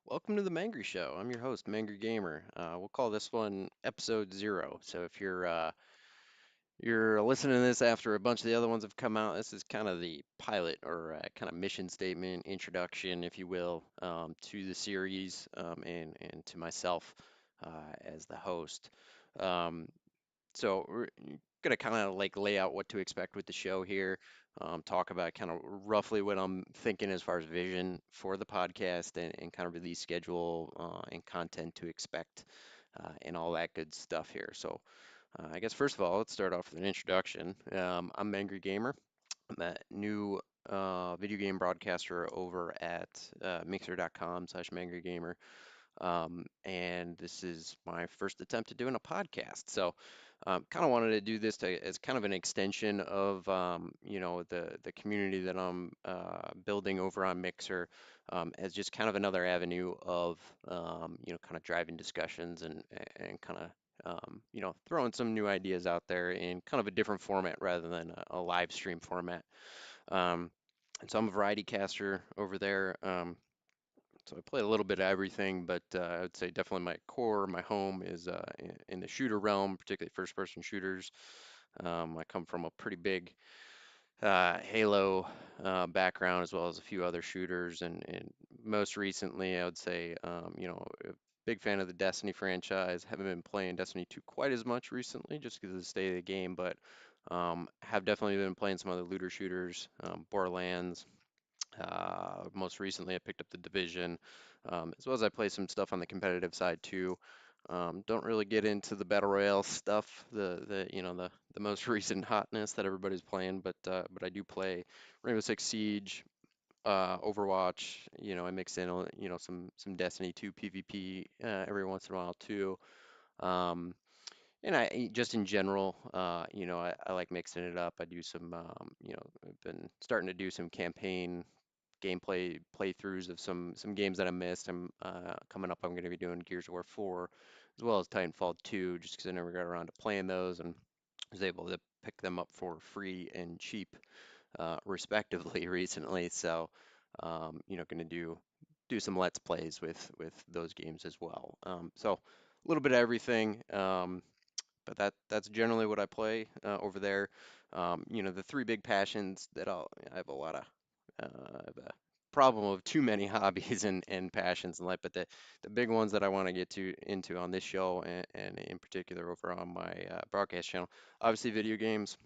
Welcome to the Mangry Show. I'm your host, MangryGamer. We'll call this one episode 0. So if you're listening to this after a bunch of the other ones have come out, this is kind of the pilot or kind of mission statement, introduction, if you will, to the series and to myself as the host. Um, so we're gonna kind of like lay out what to expect with the show here, talk about kind of roughly what I'm thinking as far as vision for the podcast and kind of release schedule and content to expect and all that good stuff here. So I guess first of all, let's start off with an introduction. I'm Mangry Gamer. I'm a new video game broadcaster over at mixer.com/MangryGamer. And this is my first attempt at doing a podcast. So, kind of wanted to do this as kind of an extension of, the community that I'm building over on Mixer, as just kind of another avenue of, kind of driving discussions and kind of, throwing some new ideas out there in kind of a different format rather than a live stream format. Um, and so I'm a variety caster over there. So I play a little bit of everything, but I would say definitely my core, my home is in the shooter realm, particularly first-person shooters. I come from a pretty big Halo background as well as a few other shooters, and most recently, I would say, a big fan of the Destiny franchise. Haven't been playing Destiny 2 quite as much recently, just because of the state of the game, but have definitely been playing some other looter shooters, Borderlands. Most recently, I picked up the Division, as well as I play some stuff on the competitive side too. Don't really get into the battle royale stuff, the most recent hotness that everybody's playing, but I do play Rainbow Six Siege, Overwatch. I mix in some Destiny 2 PvP every once in a while too. Um, and I just in general, I like mixing it up. I do some, I've been starting to do some campaign gameplay playthroughs of some games that I missed. I'm coming up. I'm going to be doing Gears of War 4 as well as Titanfall 2, just because I never got around to playing those and was able to pick them up for free and cheap, respectively, recently. So, going to do some Let's Plays with those games as well. So a little bit of everything. But that's generally what I play over there. The three big passions that I have a lot of I have a problem of too many hobbies and passions in life, but the big ones that I want to get to into on this show and in particular over on my broadcast channel, obviously video games,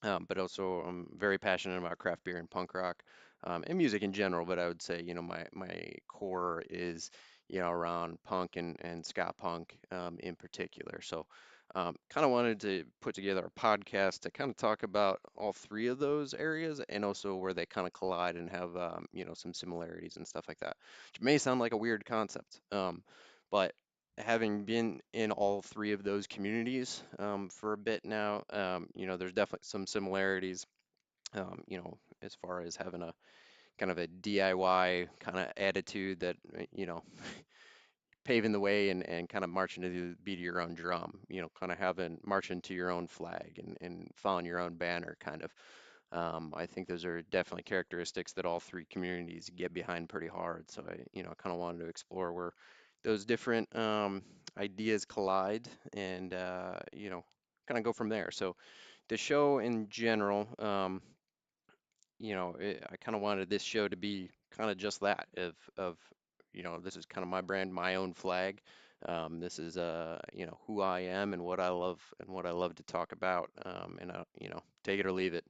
but also I'm very passionate about craft beer and punk rock, and music in general. But I would say, my core is, around punk and ska punk, in particular. So, kind of wanted to put together a podcast to kind of talk about all three of those areas and also where they kind of collide and have, some similarities and stuff like that. Which may sound like a weird concept, but having been in all three of those communities for a bit now, there's definitely some similarities, as far as having a kind of a DIY kind of attitude that, paving the way and kind of marching to the beat of your own drum, kind of having marching to your own flag and following your own banner kind of. I think those are definitely characteristics that all three communities get behind pretty hard. So I kind of wanted to explore where those different ideas collide and, kind of go from there. So the show in general, I kind of wanted this show to be kind of just that of this is kind of my brand, my own flag. This is who I am and what I love to talk about. And take it or leave it.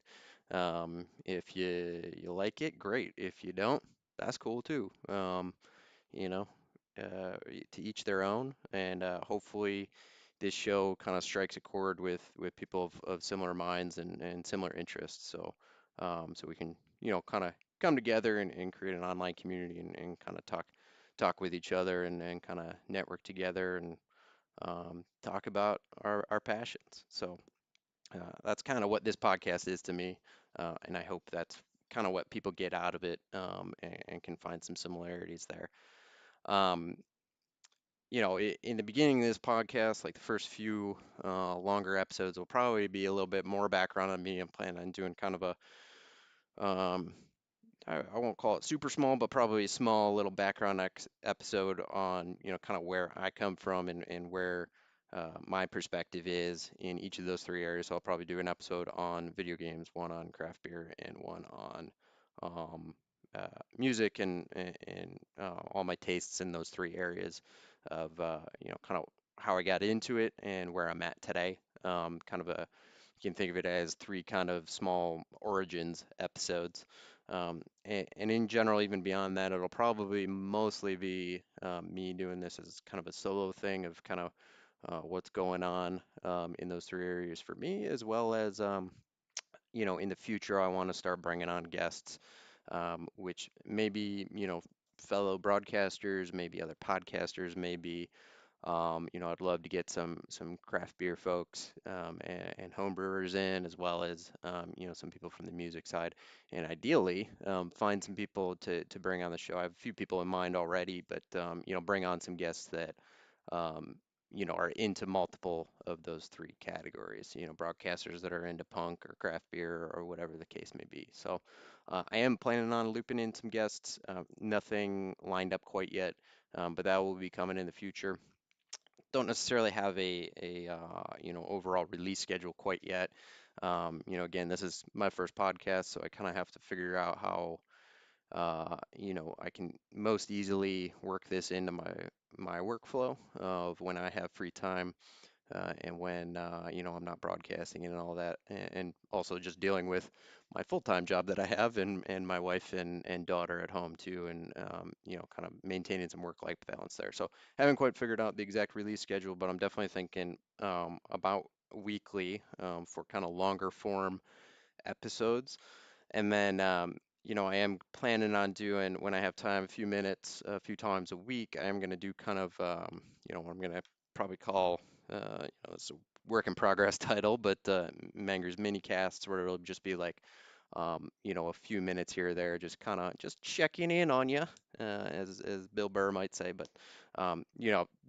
If you like it, great. If you don't, that's cool too. You know, to each their own, and hopefully this show kind of strikes a chord with people of similar minds and similar interests. So we can, kind of come together and create an online community and kind of talk with each other and kind of network together and talk about our passions. So that's kind of what this podcast is to me, and I hope that's kind of what people get out of it, and can find some similarities there. Um, in the beginning of this podcast, like the first few longer episodes, will probably be a little bit more background on me. I'm planning on doing kind of a, um, I won't call it super small, but probably a small little background ex episode on, kind of where I come from and where my perspective is in each of those three areas. So I'll probably do an episode on video games, one on craft beer, and one on um, music and all my tastes in those three areas of, kind of how I got into it and where I'm at today. Kind of a, you can think of it as three kind of small origins episodes. And in general, even beyond that, it'll probably mostly be me doing this as kind of a solo thing of kind of what's going on in those three areas for me, as well as, in the future, I want to start bringing on guests, which maybe, fellow broadcasters, maybe other podcasters, maybe I'd love to get some craft beer folks and home brewers in, as well as some people from the music side, and ideally find some people to bring on the show. I have a few people in mind already, but bring on some guests that um, are into multiple of those three categories. Broadcasters that are into punk or craft beer or whatever the case may be. So I am planning on looping in some guests. Nothing lined up quite yet, but that will be coming in the future. Don't necessarily have a overall release schedule quite yet. Again, this is my first podcast, so I kind of have to figure out how I can most easily work this into my workflow of when I have free time and when I'm not broadcasting and all that, and also just dealing with my full-time job that I have and my wife and daughter at home too, and kind of maintaining some work-life balance there. So haven't quite figured out the exact release schedule, but I'm definitely thinking about weekly for kind of longer form episodes. And then, I am planning on doing, when I have time, a few minutes, a few times a week, I am going to do kind of, what I'm going to probably call, it's a work in progress title, but Mangry's mini casts, where it'll just be like, a few minutes here or there, just kind of just checking in on you, as Bill Burr might say. But,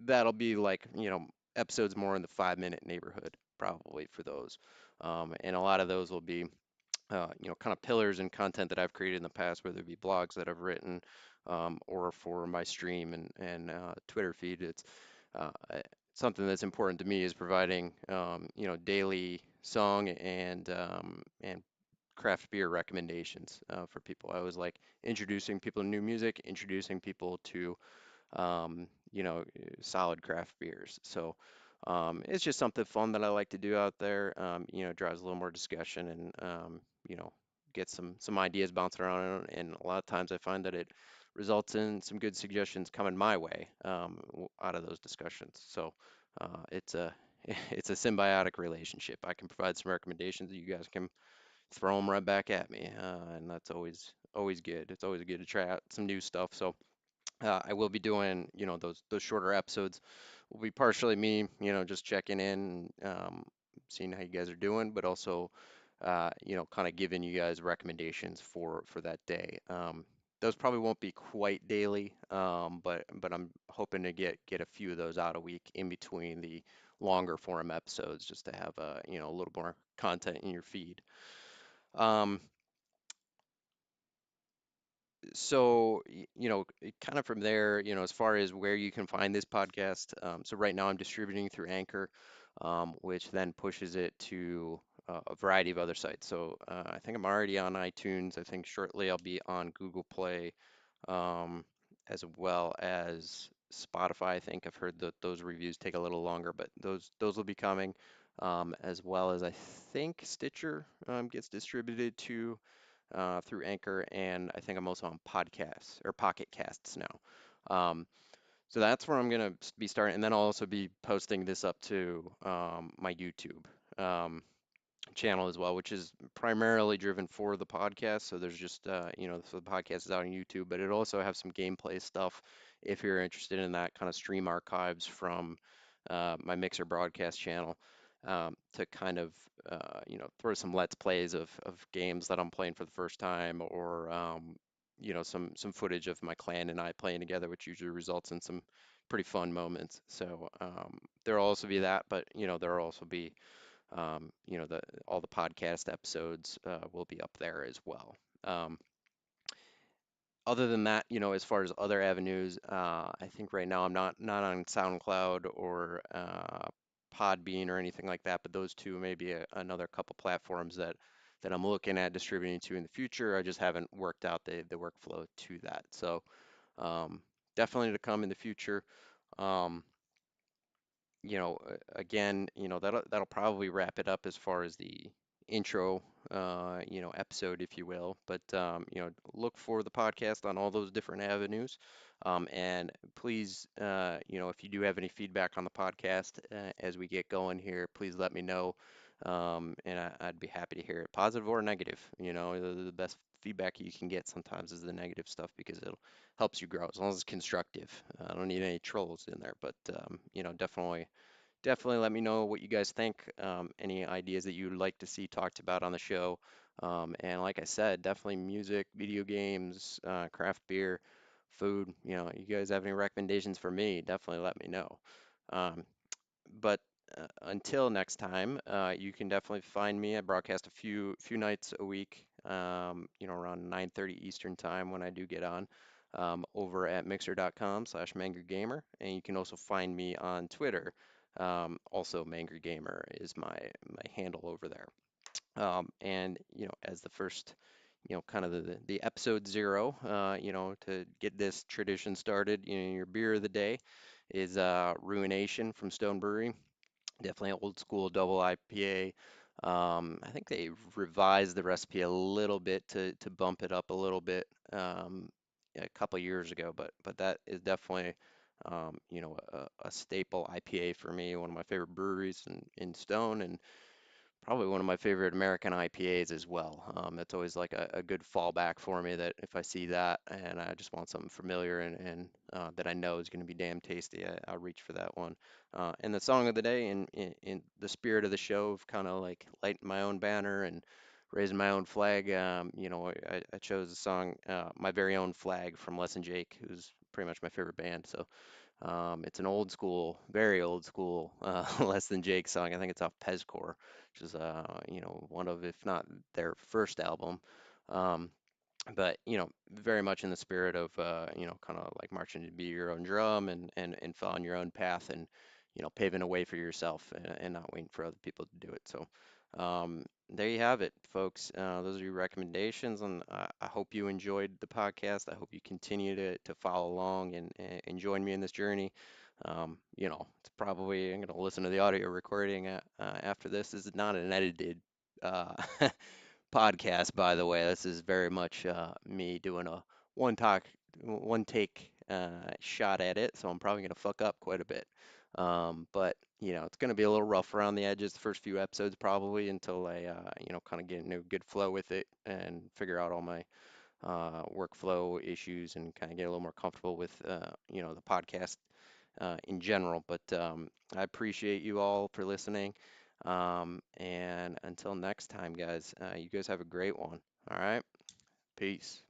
that'll be like, episodes more in the 5 minute neighborhood, probably for those. And a lot of those will be kind of pillars and content that I've created in the past, whether it be blogs that I've written or for my stream and Twitter feed. It's something that's important to me is providing, daily song and craft beer recommendations for people. I always like introducing people to new music, introducing people to um, you know, solid craft beers. So it's just something fun that I like to do out there. Drives a little more discussion and get some ideas bouncing around. And a lot of times I find that it results in some good suggestions coming my way out of those discussions. So it's a it's a symbiotic relationship. I can provide some recommendations that you guys can throw them right back at me, and that's always good. It's always good to try out some new stuff. So I will be doing, those shorter episodes. Will be partially me, just checking in, seeing how you guys are doing, but also, kind of giving you guys recommendations for that day. Those probably won't be quite daily, but I'm hoping to get a few of those out a week in between the longer form episodes, just to have a little more content in your feed. Um, so kind of from there, as far as where you can find this podcast, so right now I'm distributing through Anchor, which then pushes it to a variety of other sites. So I think I'm already on iTunes. I think shortly I'll be on Google Play, um, as well as Spotify. I think I've heard that those reviews take a little longer, but those will be coming, as well as I think Stitcher gets distributed to through Anchor, and I think I'm also on podcasts or Pocket Casts now. So that's where I'm gonna be starting, and then I'll also be posting this up to my YouTube um, channel as well, which is primarily driven for the podcast. So there's just so the podcast is out on YouTube, but it'll also have some gameplay stuff if you're interested in that kind of stream archives from my Mixer broadcast channel to kind of throw some let's plays of games that I'm playing for the first time, or some footage of my clan and I playing together, which usually results in some pretty fun moments. So there'll also be that, but there'll also be the all the podcast episodes will be up there as well. Um, Other than that, as far as other avenues, I think right now I'm not on SoundCloud or Podbean or anything like that, but those two may be another couple platforms that I'm looking at distributing to in the future. I just haven't worked out the workflow to that. So um, definitely to come in the future. Um, again, that'll probably wrap it up as far as the intro, episode, if you will. But look for the podcast on all those different avenues. And please, if you do have any feedback on the podcast as we get going here, please let me know. And I'd be happy to hear it, positive or negative. The best feedback you can get sometimes is the negative stuff because it helps you grow as long as it's constructive. I don't need any trolls in there, but definitely let me know what you guys think. Any ideas that you'd like to see talked about on the show. And like I said, definitely music, video games, craft beer, food. You guys have any recommendations for me? Definitely let me know. Um, but until next time, you can definitely find me. I broadcast a few nights a week, around 9:30 Eastern time when I do get on, over at mixer.com/MangryGamer. And you can also find me on Twitter. Also, MangryGamer is my handle over there. And as the first, kind of the episode zero, to get this tradition started, your beer of the day is Ruination from Stone Brewery. Definitely old school double IPA. I think they revised the recipe a little bit to bump it up a little bit a couple years ago, but that is definitely a staple IPA for me. One of my favorite breweries in Stone, and probably one of my favorite American IPAs as well. That's always like a good fallback for me that if I see that and I just want something familiar and that I know is going to be damn tasty, I'll reach for that one. And the song of the day, in the spirit of the show of kind of like lighting my own banner and raising my own flag, I chose the song My Very Own Flag from Les and Jake, who's pretty much my favorite band. So it's an old school, very old school, Less Than Jake song. I think it's off Pezcore, which is one of, if not their first album. Um, but very much in the spirit of kind of like marching to be your own drum and following your own path and paving a way for yourself and not waiting for other people to do it. So there you have it, folks. Those are your recommendations, and I hope you enjoyed the podcast. I hope you continue to follow along and join me in this journey. It's probably I'm going to listen to the audio recording after this. This is not an edited uh, podcast, by the way. This is very much me doing a one talk, one take shot at it, so I'm probably gonna fuck up quite a bit. But it's gonna be a little rough around the edges the first few episodes probably until I kind of get into a good flow with it and figure out all my workflow issues and kind of get a little more comfortable with the podcast in general. But I appreciate you all for listening. And until next time, guys, you guys have a great one. All right. Peace.